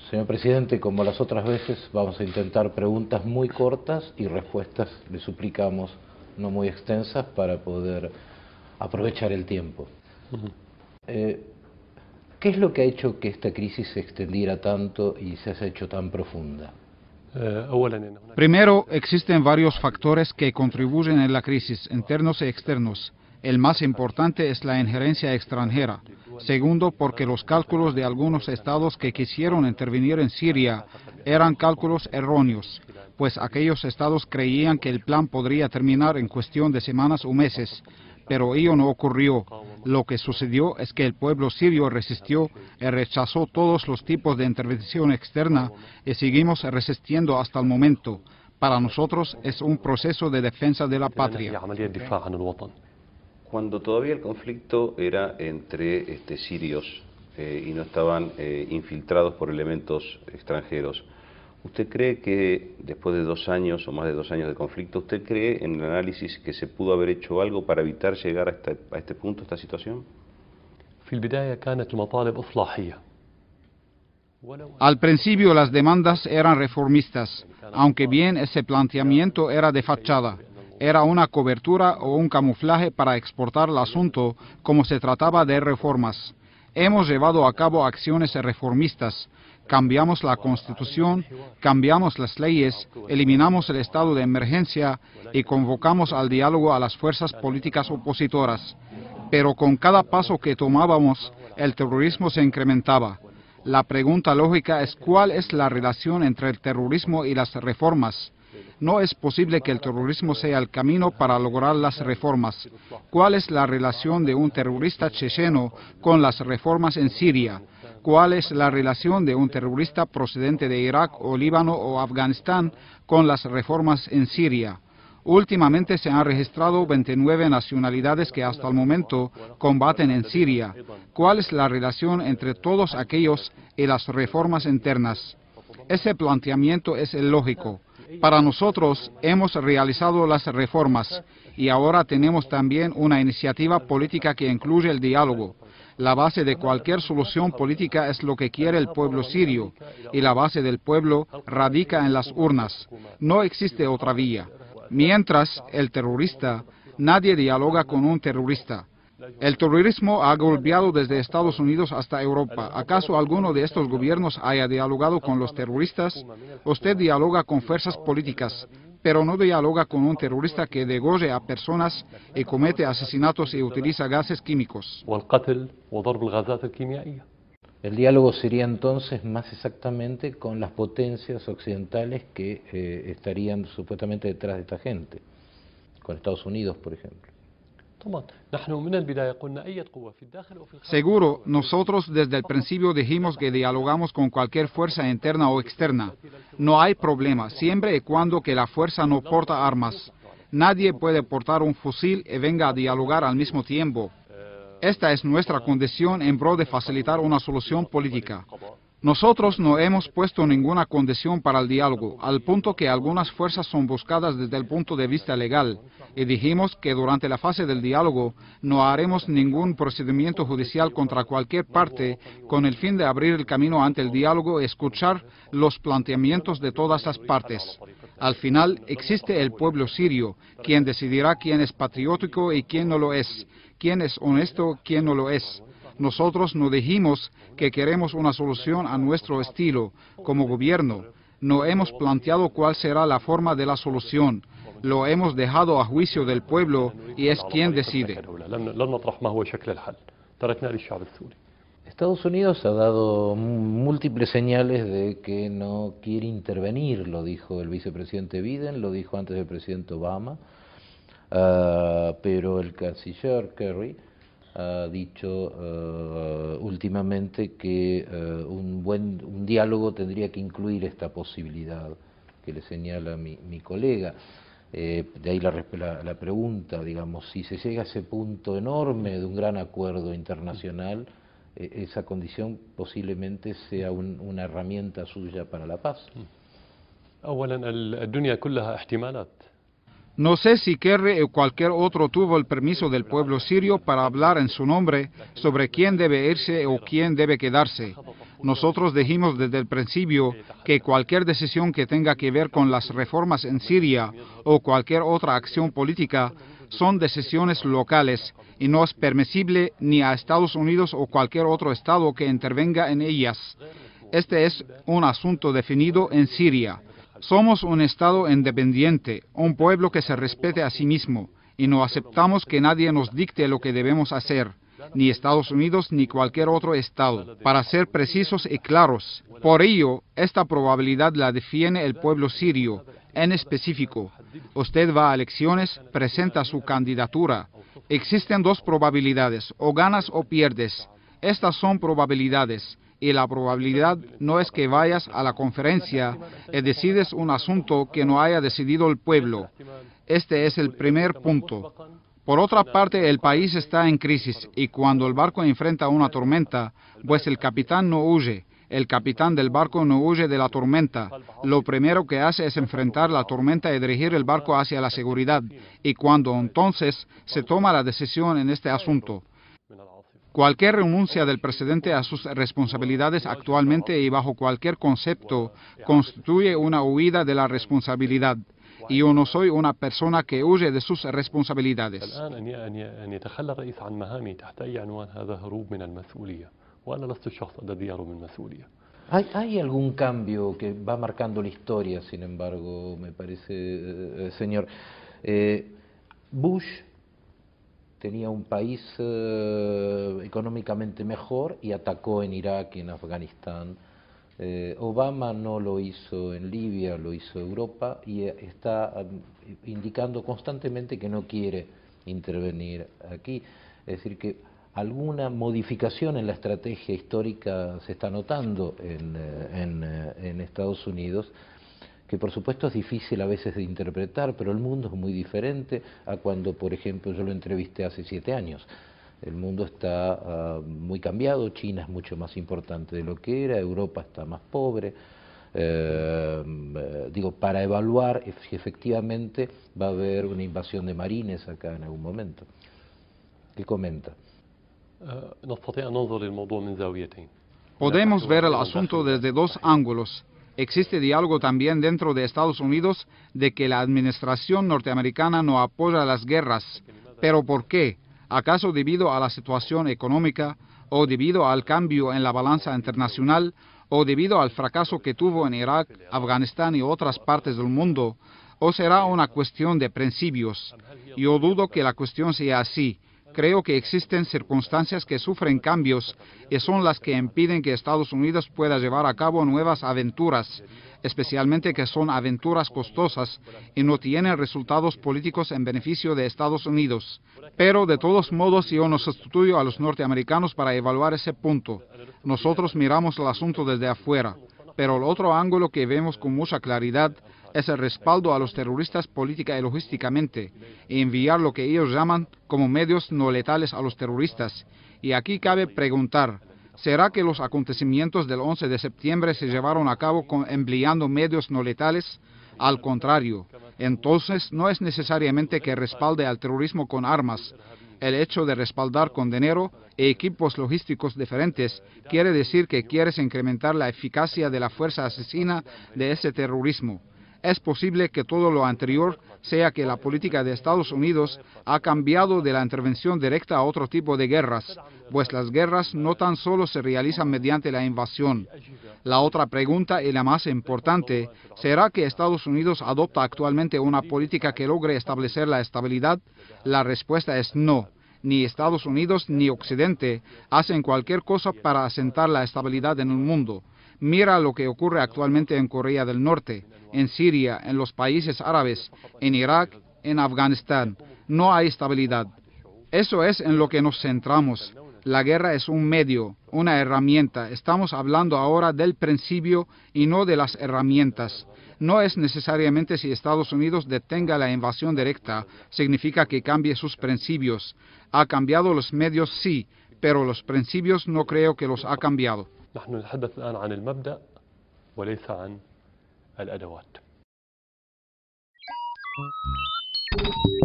Señor presidente, como las otras veces, vamos a intentar preguntas muy cortas y respuestas, le suplicamos, no muy extensas, para poder aprovechar el tiempo. ¿Qué es lo que ha hecho que esta crisis se extendiera tanto y se haya hecho tan profunda? Primero, existen varios factores que contribuyen en la crisis, internos y externos. El más importante es la injerencia extranjera. Segundo, porque los cálculos de algunos estados que quisieron intervenir en Siria eran cálculos erróneos, pues aquellos estados creían que el plan podría terminar en cuestión de semanas o meses, pero ello no ocurrió. Lo que sucedió es que el pueblo sirio resistió y rechazó todos los tipos de intervención externa y seguimos resistiendo hasta el momento. Para nosotros es un proceso de defensa de la patria. Cuando todavía el conflicto era entre sirios y no estaban infiltrados por elementos extranjeros, ¿usted cree que después de 2 años o más de 2 años de conflicto, usted cree en el análisis que se pudo haber hecho algo para evitar llegar a este punto, a esta situación? Al principio las demandas eran reformistas, aunque bien ese planteamiento era de fachada. Era una cobertura o un camuflaje para exportar el asunto como se trataba de reformas. Hemos llevado a cabo acciones reformistas. Cambiamos la Constitución, cambiamos las leyes, eliminamos el estado de emergencia y convocamos al diálogo a las fuerzas políticas opositoras. Pero con cada paso que tomábamos, el terrorismo se incrementaba. La pregunta lógica es ¿cuál es la relación entre el terrorismo y las reformas? No es posible que el terrorismo sea el camino para lograr las reformas. ¿Cuál es la relación de un terrorista checheno con las reformas en Siria? ¿Cuál es la relación de un terrorista procedente de Irak o Líbano o Afganistán con las reformas en Siria? Últimamente se han registrado 29 nacionalidades que hasta el momento combaten en Siria. ¿Cuál es la relación entre todos aquellos y las reformas internas? Ese planteamiento es el lógico. Para nosotros hemos realizado las reformas y ahora tenemos también una iniciativa política que incluye el diálogo. La base de cualquier solución política es lo que quiere el pueblo sirio y la base del pueblo radica en las urnas. No existe otra vía. Mientras el terrorista, nadie dialoga con un terrorista. El terrorismo ha golpeado desde Estados Unidos hasta Europa. ¿Acaso alguno de estos gobiernos haya dialogado con los terroristas? Usted dialoga con fuerzas políticas, pero no dialoga con un terrorista que degolle a personas y comete asesinatos y utiliza gases químicos. El diálogo sería entonces más exactamente con las potencias occidentales que estarían supuestamente detrás de esta gente, con Estados Unidos, por ejemplo. Seguro, nosotros desde el principio dijimos que dialogamos con cualquier fuerza interna o externa. No hay problema, siempre y cuando que la fuerza no porta armas. Nadie puede portar un fusil y venga a dialogar al mismo tiempo. Esta es nuestra condición en pro de facilitar una solución política. Nosotros no hemos puesto ninguna condición para el diálogo, al punto que algunas fuerzas son buscadas desde el punto de vista legal, y dijimos que durante la fase del diálogo no haremos ningún procedimiento judicial contra cualquier parte con el fin de abrir el camino ante el diálogo y escuchar los planteamientos de todas las partes. Al final existe el pueblo sirio, quien decidirá quién es patriótico y quién no lo es, quién es honesto, quién no lo es. Nosotros no dijimos que queremos una solución a nuestro estilo, como gobierno. No hemos planteado cuál será la forma de la solución. Lo hemos dejado a juicio del pueblo y es quien decide. Estados Unidos ha dado múltiples señales de que no quiere intervenir, lo dijo el vicepresidente Biden, lo dijo antes el presidente Obama, pero el canciller Kerry ha dicho últimamente que un diálogo tendría que incluir esta posibilidad que le señala mi colega. De ahí la pregunta, digamos, si se llega a ese punto enorme de un gran acuerdo internacional, esa condición posiblemente sea una herramienta suya para la paz. No sé si Kerry o cualquier otro tuvo el permiso del pueblo sirio para hablar en su nombre sobre quién debe irse o quién debe quedarse. Nosotros dijimos desde el principio que cualquier decisión que tenga que ver con las reformas en Siria o cualquier otra acción política son decisiones locales y no es permisible ni a Estados Unidos o cualquier otro estado que intervenga en ellas. Este es un asunto definido en Siria. Somos un Estado independiente, un pueblo que se respete a sí mismo, y no aceptamos que nadie nos dicte lo que debemos hacer, ni Estados Unidos ni cualquier otro Estado, para ser precisos y claros. Por ello, esta probabilidad la define el pueblo sirio, en específico. Usted va a elecciones, presenta su candidatura. Existen dos probabilidades, o ganas o pierdes. Estas son probabilidades. Y la probabilidad no es que vayas a la conferencia y decides un asunto que no haya decidido el pueblo. Este es el primer punto. Por otra parte, el país está en crisis y cuando el barco enfrenta una tormenta, pues el capitán no huye. El capitán del barco no huye de la tormenta. Lo primero que hace es enfrentar la tormenta y dirigir el barco hacia la seguridad. Y cuando entonces se toma la decisión en este asunto. Cualquier renuncia del presidente a sus responsabilidades actualmente y bajo cualquier concepto constituye una huida de la responsabilidad. Y yo no soy una persona que huye de sus responsabilidades. ¿Hay algún cambio que va marcando la historia, sin embargo, me parece, señor? Bush tenía un país económicamente mejor y atacó en Irak y en Afganistán. Obama no lo hizo en Libia, lo hizo Europa y está indicando constantemente que no quiere intervenir aquí. Es decir, que alguna modificación en la estrategia histórica se está notando en Estados Unidos, que por supuesto es difícil a veces de interpretar, pero el mundo es muy diferente a cuando, por ejemplo, yo lo entrevisté hace 7 años. El mundo está muy cambiado, China es mucho más importante de lo que era, Europa está más pobre. Digo, para evaluar si efectivamente va a haber una invasión de marines acá en algún momento. ¿Qué comenta? Podemos ver el asunto desde dos ángulos. Existe diálogo también dentro de Estados Unidos de que la administración norteamericana no apoya las guerras. ¿Pero por qué? ¿Acaso debido a la situación económica, o debido al cambio en la balanza internacional, o debido al fracaso que tuvo en Irak, Afganistán y otras partes del mundo? ¿O será una cuestión de principios? Yo dudo que la cuestión sea así. Creo que existen circunstancias que sufren cambios y son las que impiden que Estados Unidos pueda llevar a cabo nuevas aventuras, especialmente que son aventuras costosas y no tienen resultados políticos en beneficio de Estados Unidos. Pero de todos modos yo no sustituyo a los norteamericanos para evaluar ese punto. Nosotros miramos el asunto desde afuera, pero el otro ángulo que vemos con mucha claridad es el respaldo a los terroristas política y logísticamente, y enviar lo que ellos llaman como medios no letales a los terroristas. Y aquí cabe preguntar, ¿será que los acontecimientos del 11 de septiembre se llevaron a cabo empleando medios no letales? Al contrario, entonces no es necesariamente que respalde al terrorismo con armas. El hecho de respaldar con dinero e equipos logísticos diferentes quiere decir que quieres incrementar la eficacia de la fuerza asesina de ese terrorismo. Es posible que todo lo anterior sea que la política de Estados Unidos ha cambiado de la intervención directa a otro tipo de guerras, pues las guerras no tan solo se realizan mediante la invasión. La otra pregunta y la más importante, ¿será que Estados Unidos adopta actualmente una política que logre establecer la estabilidad? La respuesta es no. Ni Estados Unidos ni Occidente hacen cualquier cosa para asentar la estabilidad en el mundo. Mira lo que ocurre actualmente en Corea del Norte, en Siria, en los países árabes, en Irak, en Afganistán. No hay estabilidad. Eso es en lo que nos centramos. La guerra es un medio, una herramienta. Estamos hablando ahora del principio y no de las herramientas. No es necesariamente si Estados Unidos detenga la invasión directa, significa que cambie sus principios. Ha cambiado los medios, sí, pero los principios no creo que los ha cambiado. نحن نتحدث الآن عن المبدأ وليس عن الأدوات. Thank you.